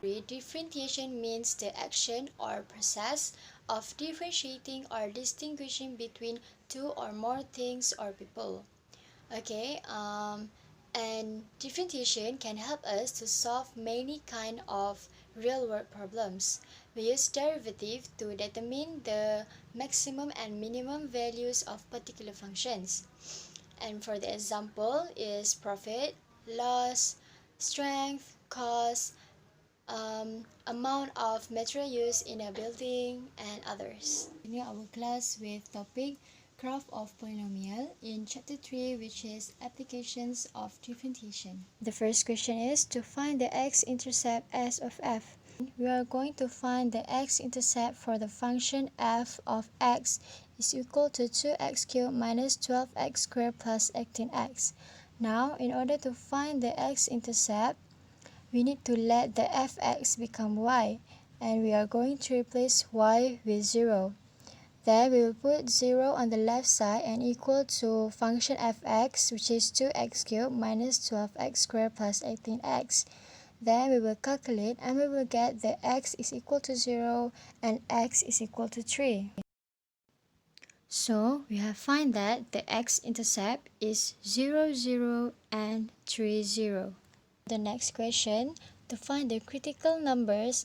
Differentiation means the action or process of differentiating or distinguishing between two or more things or people. Okay, and differentiation can help us to solve many kind of real-world problems. We use derivative to determine the maximum and minimum values of particular functions. And for the example is profit, loss, strength, cost, amount of material used in a building, and others. Continue our class with topic graph of polynomial in chapter 3, which is applications of differentiation. The first question is to find the x-intercept s of f. We are going to find the x-intercept for the function f of x is equal to 2x cubed minus 12x squared plus 18x. Now, in order to find the x-intercept, we need to let the fx become y, and we are going to replace y with 0. Then we will put 0 on the left side and equal to function fx, which is 2x cubed minus 12x squared plus 18x. Then we will calculate and we will get the x is equal to 0 and x is equal to 3. So we have found that the x-intercept is 0, 0 and 3, 0. The next question, to find the critical numbers,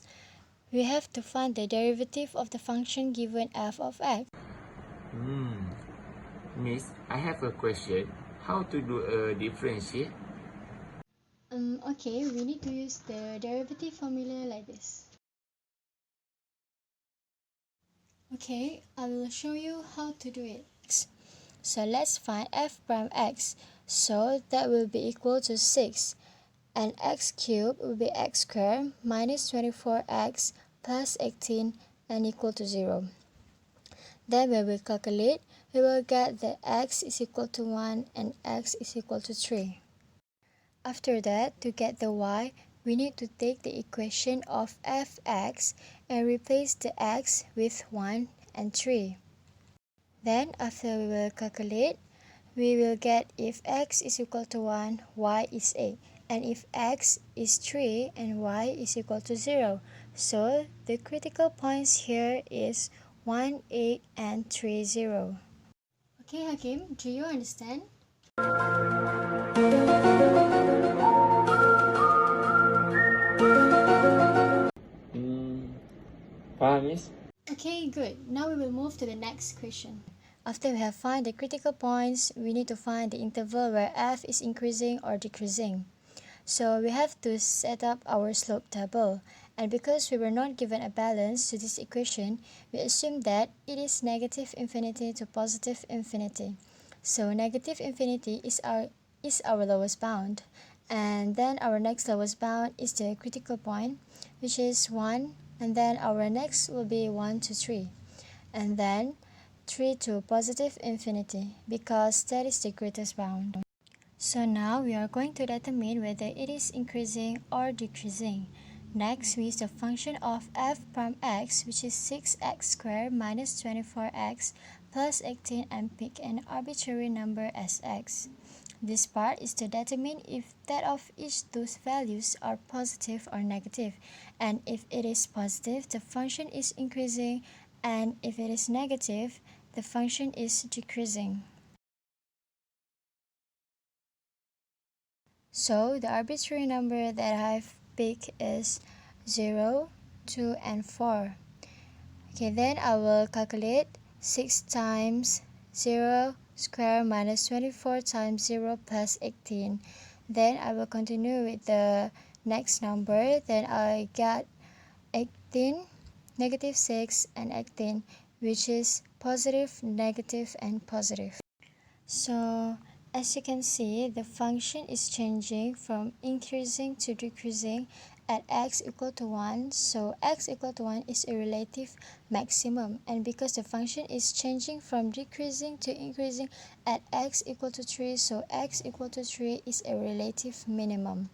we have to find the derivative of the function given f of x. Miss, I have a question. How to do a differentiate? Okay, we need to use the derivative formula like this. Okay, I will show you how to do it. So let's find f prime x. So that will be equal to 6. And x cubed will be x squared minus 24x plus 18 and equal to 0. Then when we calculate, we will get that x is equal to 1 and x is equal to 3. After that, to get the y, we need to take the equation of fx and replace the x with 1 and 3. Then after we will calculate, we will get if x is equal to 1, y is 8. And if x is 3 and y is equal to 0. So the critical points here is 1, 8 and 3, 0. Okay, Hakim, do you understand? Paham, Miss? Okay, good. Now we will move to the next question. After we have found the critical points, we need to find the interval where f is increasing or decreasing. So we have to set up our slope table, and because we were not given a balance to this equation, we assume that it is negative infinity to positive infinity. So negative infinity is our lowest bound, and then our next lowest bound is the critical point, which is 1, and then our next will be 1 to 3, and then 3 to positive infinity, because that is the greatest bound. So now we are going to determine whether it is increasing or decreasing. Next, we use the function of f prime x, which is 6x squared minus 24x plus 18, and pick an arbitrary number as x. This part is to determine if that of each those values are positive or negative. And if it is positive, the function is increasing, and if it is negative, the function is decreasing. So the arbitrary number that I've picked is 0, 2, and 4. Okay, then I will calculate 6 times 0 square minus 24 times 0 plus 18. Then I will continue with the next number. Then I got 18, negative 6, and 18, which is positive, negative, and positive. So as you can see, the function is changing from increasing to decreasing at x equal to 1. So x equal to 1 is a relative maximum. And because the function is changing from decreasing to increasing at x equal to 3, so x equal to 3 is a relative minimum.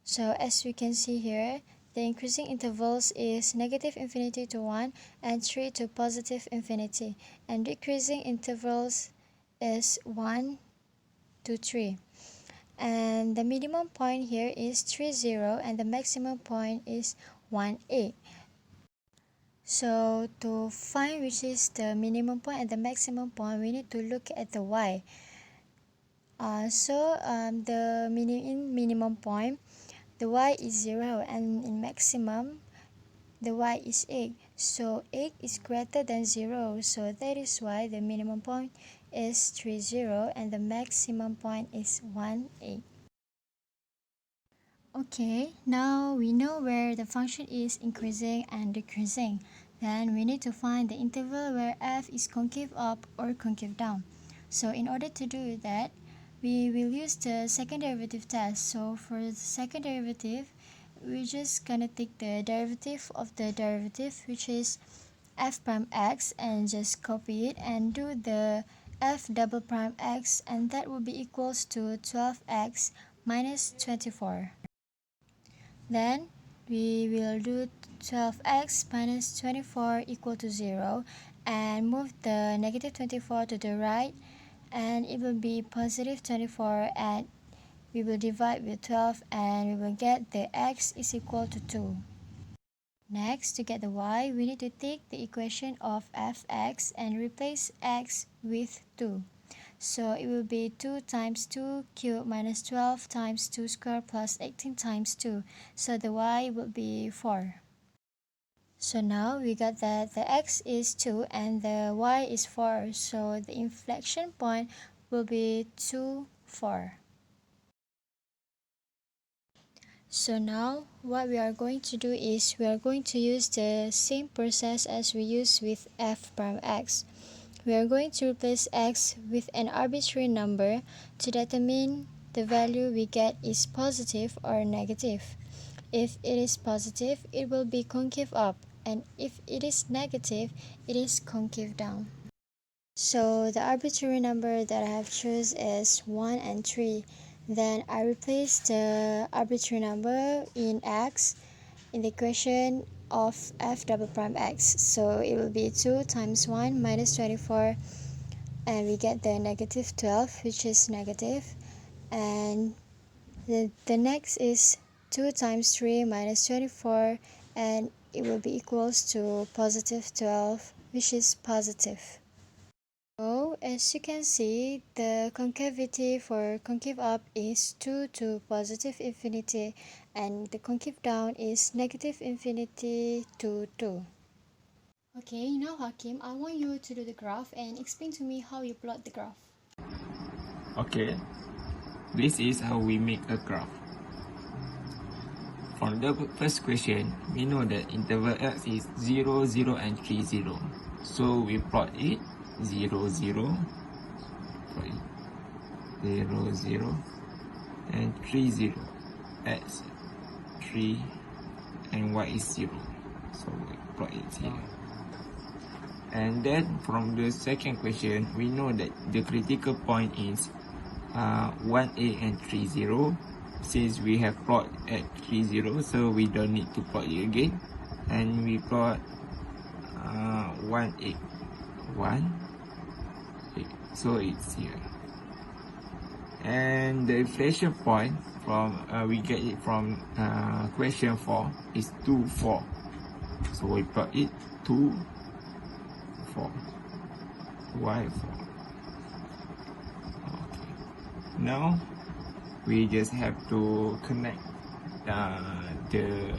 So as we can see here, the increasing intervals is negative infinity to 1 and 3 to positive infinity. And decreasing intervals is 1 to 3. And the minimum point here is 3, 0, and the maximum point is 1, 8. So to find which is the minimum point and the maximum point, we need to look at the y. The minimum point, the y is 0, and in maximum, the y is 8. So 8 is greater than 0, so that is why the minimum point is 3, 0, and the maximum point is 1, 8. Okay, now we know where the function is increasing and decreasing. Then we need to find the interval where f is concave up or concave down. So in order to do that, we will use the second derivative test. So for the second derivative, we're just gonna take the derivative of the derivative, which is f prime x, and just copy it and do the f double prime x, and that will be equals to 12x minus 24. Then we will do 12x minus 24 equal to 0, and move the negative 24 to the right, and it will be positive 24, and we will divide with 12, and we will get the x is equal to 2. Next, to get the y, we need to take the equation of fx and replace x with 2. So it will be 2 times 2 cubed minus 12 times 2 squared plus 18 times 2. So the y will be 4. So now we got that the x is 2 and the y is 4. So the inflection point will be 2, 4. So now what we are going to do is we are going to use the same process as we used with f prime x. We are going to replace x with an arbitrary number to determine the value we get is positive or negative. If it is positive, it will be concave up, and if it is negative, it is concave down. So the arbitrary number that I have chosen is 1 and 3. Then I replace the arbitrary number in x in the equation of f double prime x. So it will be 2 times 1 minus 24, and we get the negative 12, which is negative. And the next is 2 times 3 minus 24, and it will be equals to positive 12, which is positive. So as you can see, the concavity for concave up is 2 to positive infinity, and the concave down is negative infinity to 2. Okay, now Hakim, I want you to do the graph and explain to me how you plot the graph. Okay, this is how we make a graph. For the first question, we know that interval x is 0, 0 and 3, 0. So we plot it 0, 0, 0, 0 and 3, 0. X 3 and y is 0. So we plot it here. And then from the second question, we know that the critical point is 1a and 3, 0. Since we have plot at 3, 0, so we don't need to plot it again. And we plot 1, 8. 1, 8. So it's here. And the inflection point from we get it from question 4 is 2, 4. So we plot it 2, 4. Y 4. Okay. Now we just have to connect the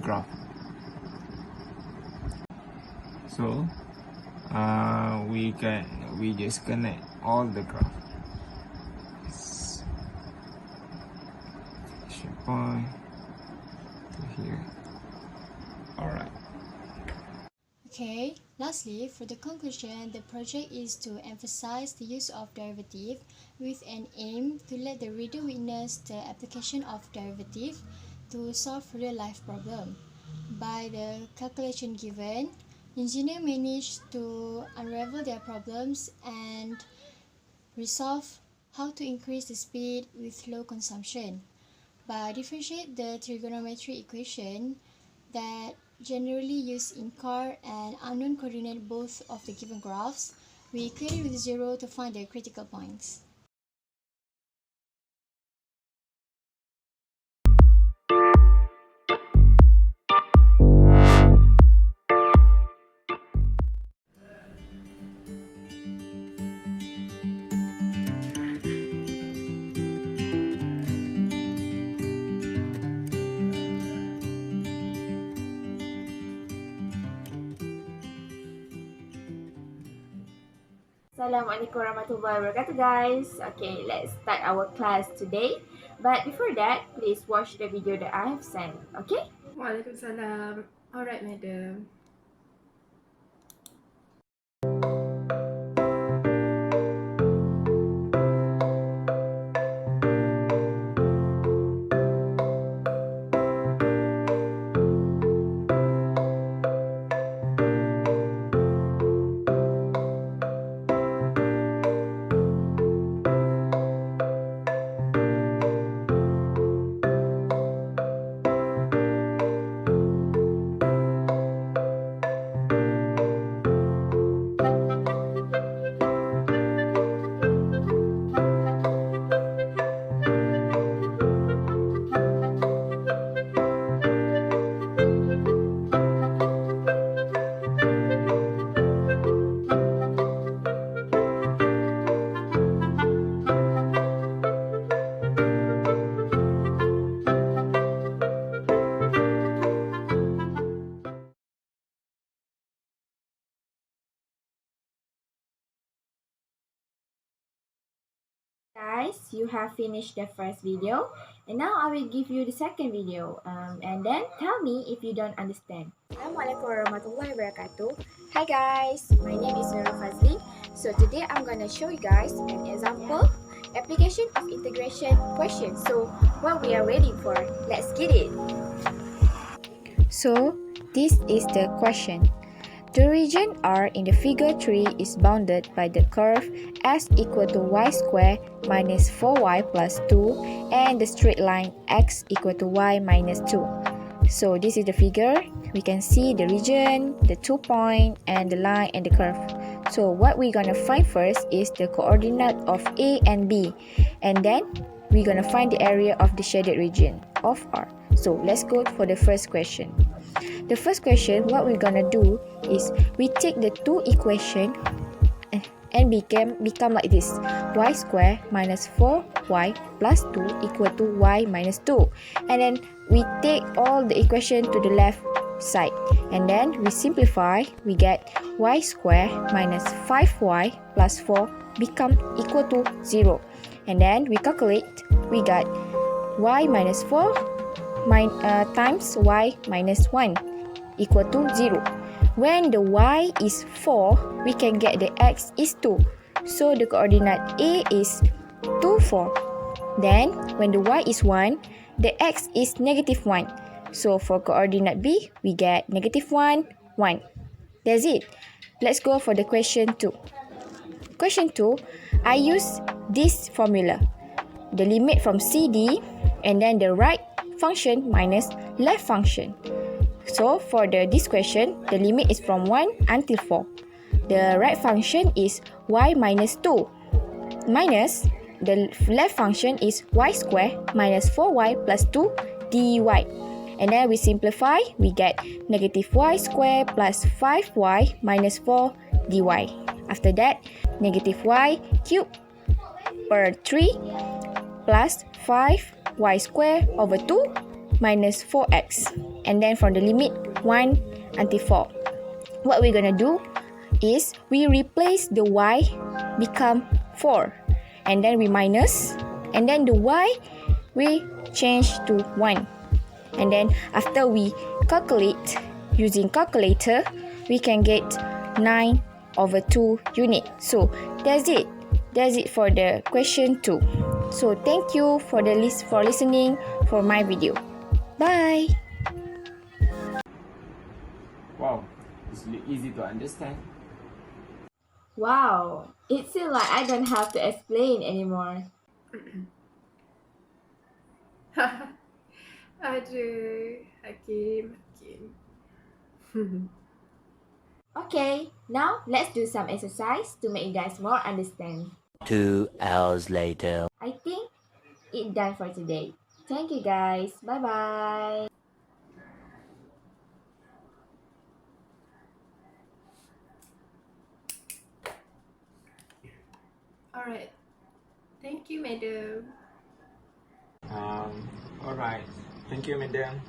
graph. So we just connect all the graph. Point to here. Alright. Okay, lastly, for the conclusion, the project is to emphasize the use of derivative with an aim to let the reader witness the application of derivative to solve real-life problem. By the calculation given, engineers managed to unravel their problems and resolve how to increase the speed with low consumption. By differentiate the trigonometry equation that generally used in car and unknown coordinate both of the given graphs, we equate it with 0 to find the critical points. Assalamualaikum warahmatullahi wabarakatuh, guys. Okay, let's start our class today. But before that, please watch the video that I have sent. Okay? Waalaikumsalam. Alright, madam. Guys, you have finished the first video, and now I will give you the second video. And then tell me if you don't understand. Assalamualaikum warahmatullahi wabarakatuh. Hi guys, my name is Nurul Fazli. So today I'm gonna show you guys an example application of integration question. So what we are waiting for? Let's get it. So this is the question. The region R in the figure 3 is bounded by the curve s equal to y squared minus 4y plus 2 and the straight line x equal to y minus 2. So this is the figure. We can see the region, the 2 point, and the line and the curve. So what we're gonna find first is the coordinate of A and B, and then we're gonna find the area of the shaded region of R. So let's go for the first question. The first question, what we're gonna do is we take the two equation and become like this: y squared minus 4y plus 2 equal to y minus 2. And then we take all the equation to the left side, and then we simplify. We get y squared minus 5y plus 4 become equal to 0. And then we calculate. We got y minus 4 times y minus 1 equal to 0. When the y is 4, we can get the x is 2. So the coordinate A is 2, 4. Then, when the y is 1, the x is negative 1. So for coordinate B, we get negative 1, 1. That's it. Let's go for the question 2. Question 2, I use this formula. The limit from CD and then the right function minus left function. So for this question, the limit is from 1 until 4. The right function is y minus 2 minus the left function is y squared minus 4y plus 2 dy. And then we simplify, we get negative y squared plus 5y minus 4 dy. After that, negative y cubed per 3 plus 5y squared over 2 minus 4x. And then from the limit 1 until 4. What we're gonna do is we replace the y become 4. And then we minus. And then the y we change to 1. And then after we calculate using calculator, we can get 9 over 2 unit. So that's it. That's it for the question 2. So thank you for listening for my video. Bye. Wow, it's easy to understand. Wow, it seems like I don't have to explain anymore. Aduh, Hakim. Okay, now let's do some exercise to make you guys more understand. 2 hours later. I think it's done for today. Thank you guys. Bye bye. Alright. Thank you, madam. Alright. Thank you, madam.